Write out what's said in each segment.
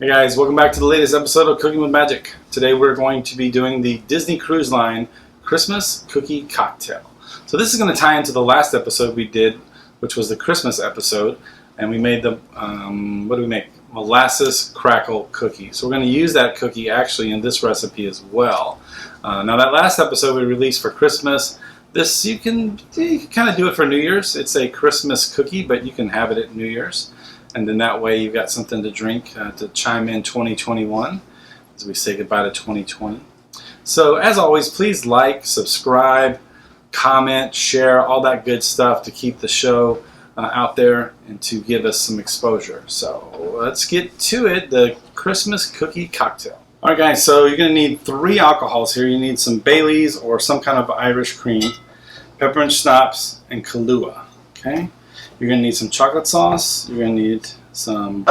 Hey guys, welcome back to the latest episode of Cooking with Magic. Today we're going to be doing the Disney Cruise Line Christmas Cookie Cocktail. So this is going to tie into the last episode we did, which was the Christmas episode, and we made the, what do we make? Molasses crackle cookie. So we're going to use that cookie actually in this recipe as well. Now that last episode we released for Christmas. This you can kind of do it for New Year's. It's a Christmas cookie, but you can have it at New Year's. And then that way you've got something to drink to chime in 2021 as we say goodbye to 2020. So as always, please like, subscribe, comment, share, all that good stuff to keep the show out there and to give us some exposure. So let's get to it, the Christmas Cookie Cocktail. Alright guys, so you're going to need 3 alcohols here. You need some Bailey's or some kind of Irish cream, peppermint schnapps, and Kahlua. Okay? You're going to need some chocolate sauce. You're going to need some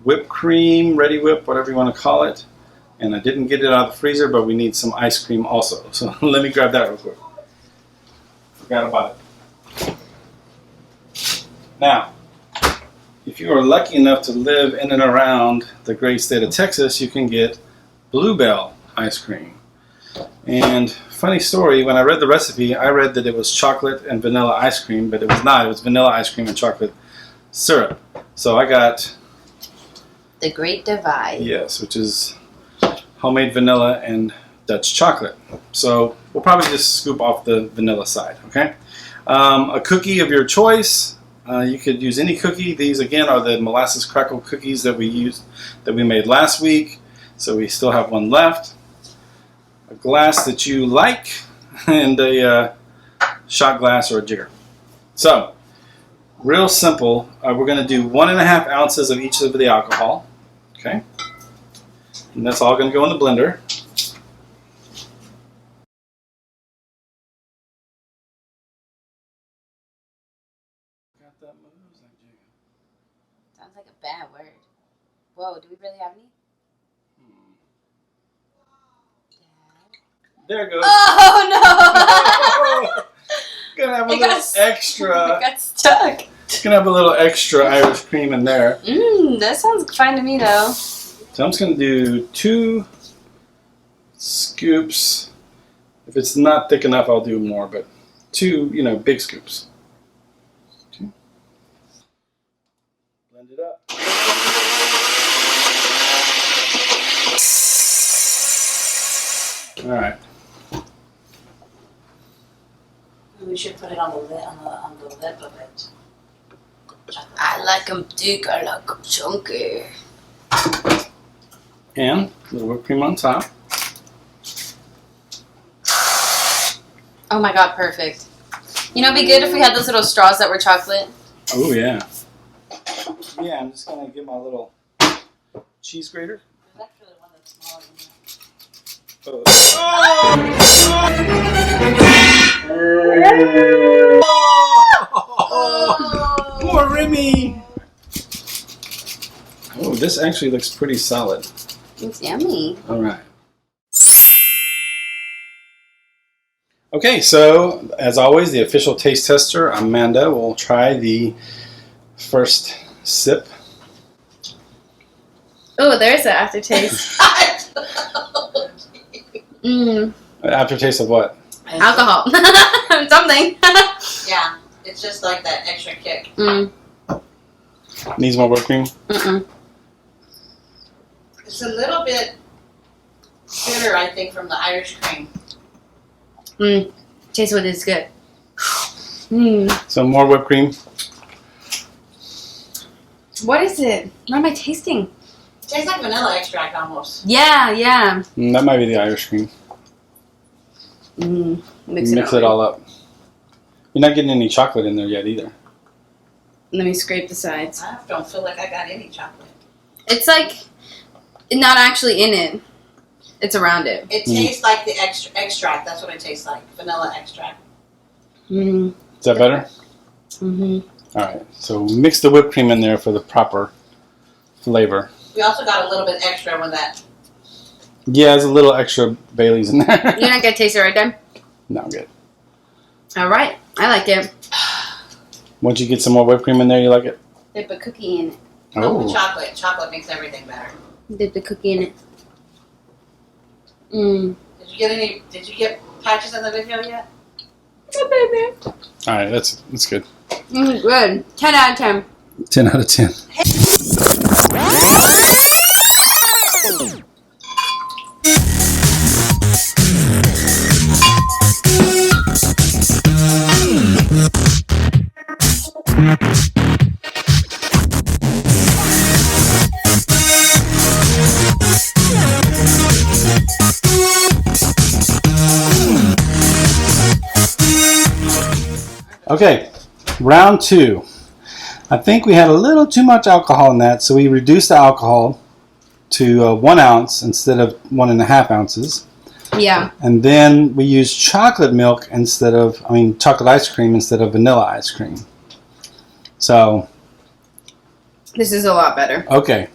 whipped cream, ready whip, whatever you want to call it. And I didn't get it out of the freezer, but we need some ice cream also. So let me grab that real quick. Forgot about it. Now, if you are lucky enough to live in and around the great state of Texas, you can get Bluebell ice cream. And funny story, when I read the recipe, I read that it was chocolate and vanilla ice cream, but it was not. It was vanilla ice cream and chocolate syrup. So I got the Great Divide. Yes, which is homemade vanilla and Dutch chocolate. So we'll probably just scoop off the vanilla side, okay? A cookie of your choice. You could use any cookie. These again are the molasses crackle cookies that we made last week. So we still have one left. A glass that you like, and a shot glass or a jigger. So, real simple. We're going to do 1.5 ounces of each of the alcohol. Okay, and that's all going to go in the blender. Got that Sounds like a bad word. Whoa, do we really have any? There it goes. Oh no! Gonna have a little extra. It got stuck. Gonna have a little extra Irish cream in there. That sounds fine to me though. So I'm just gonna do 2 scoops. If it's not thick enough, I'll do more, but 2, big scoops. Okay. Blend it up. All right. We should put it on the lid, on the lip of it. I like them thick, I like them chunky. And a little whipped cream on top. Oh my god, perfect. You know, it'd be good if we had those little straws that were chocolate. Oh yeah. Yeah, I'm just gonna get my little cheese grater. There's actually one that's smaller than that. Poor Remy! Oh, this actually looks pretty solid. It's yummy. Alright. Okay, so as always, the official taste tester, Amanda, will try the first sip. Oh, there's an aftertaste. Aftertaste of what? Alcohol. Something. Yeah, it's just like that extra kick. Needs more whipped cream? It's a little bit bitter, I think, from the Irish cream. Taste what is good. Some more whipped cream? What is it? What am I tasting? It tastes like vanilla extract almost. Yeah. That might be the Irish cream. Mix it all up. You're not getting any chocolate in there yet either. Let me scrape the sides. I don't feel like I got any chocolate. It's like not actually in it. It's around it. It tastes like the extract. That's what it tastes like. Vanilla extract. Is that better? Alright, so mix the whipped cream in there for the proper flavor. We also got a little bit extra with that. Yeah, there's a little extra Bailey's in there. You're not going to taste it right then? No, I'm good. Alright, I like it. Once you get some more whipped cream in there, you like it? They put cookie in it. Oh, chocolate. Chocolate makes everything better. Dip the cookie in it. Mmm. Did you get patches in the video yet? Oh, baby. All right, that's good. Good. 10 out of 10. 10 out of 10. Okay, round 2. I think we had a little too much alcohol in that, so we reduced the alcohol to 1 ounce instead of 1.5 ounces. Yeah. And then we used chocolate milk chocolate ice cream instead of vanilla ice cream. So. This is a lot better. Okay.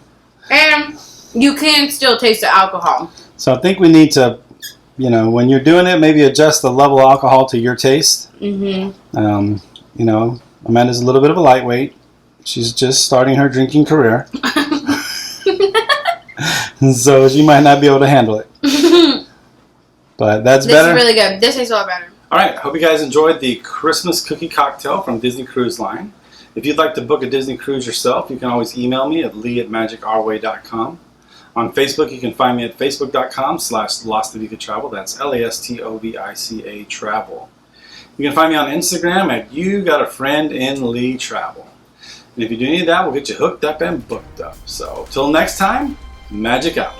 And you can still taste the alcohol. So I think we need to, when you're doing it, maybe adjust the level of alcohol to your taste. Mm-hmm. Amanda's a little bit of a lightweight. She's just starting her drinking career. So she might not be able to handle it. But that's better. This is really good. This tastes a lot better. All right. Hope you guys enjoyed the Christmas cookie cocktail from Disney Cruise Line. If you'd like to book a Disney cruise yourself, you can always email me at lee@magicourway.com. On Facebook, you can find me at facebook.com/Lastovica Travel. That's Lastovica Travel. You can find me on Instagram at You Got a Friend in Lee Travel. And if you do any of that, we'll get you hooked up and booked up. So, till next time, magic out.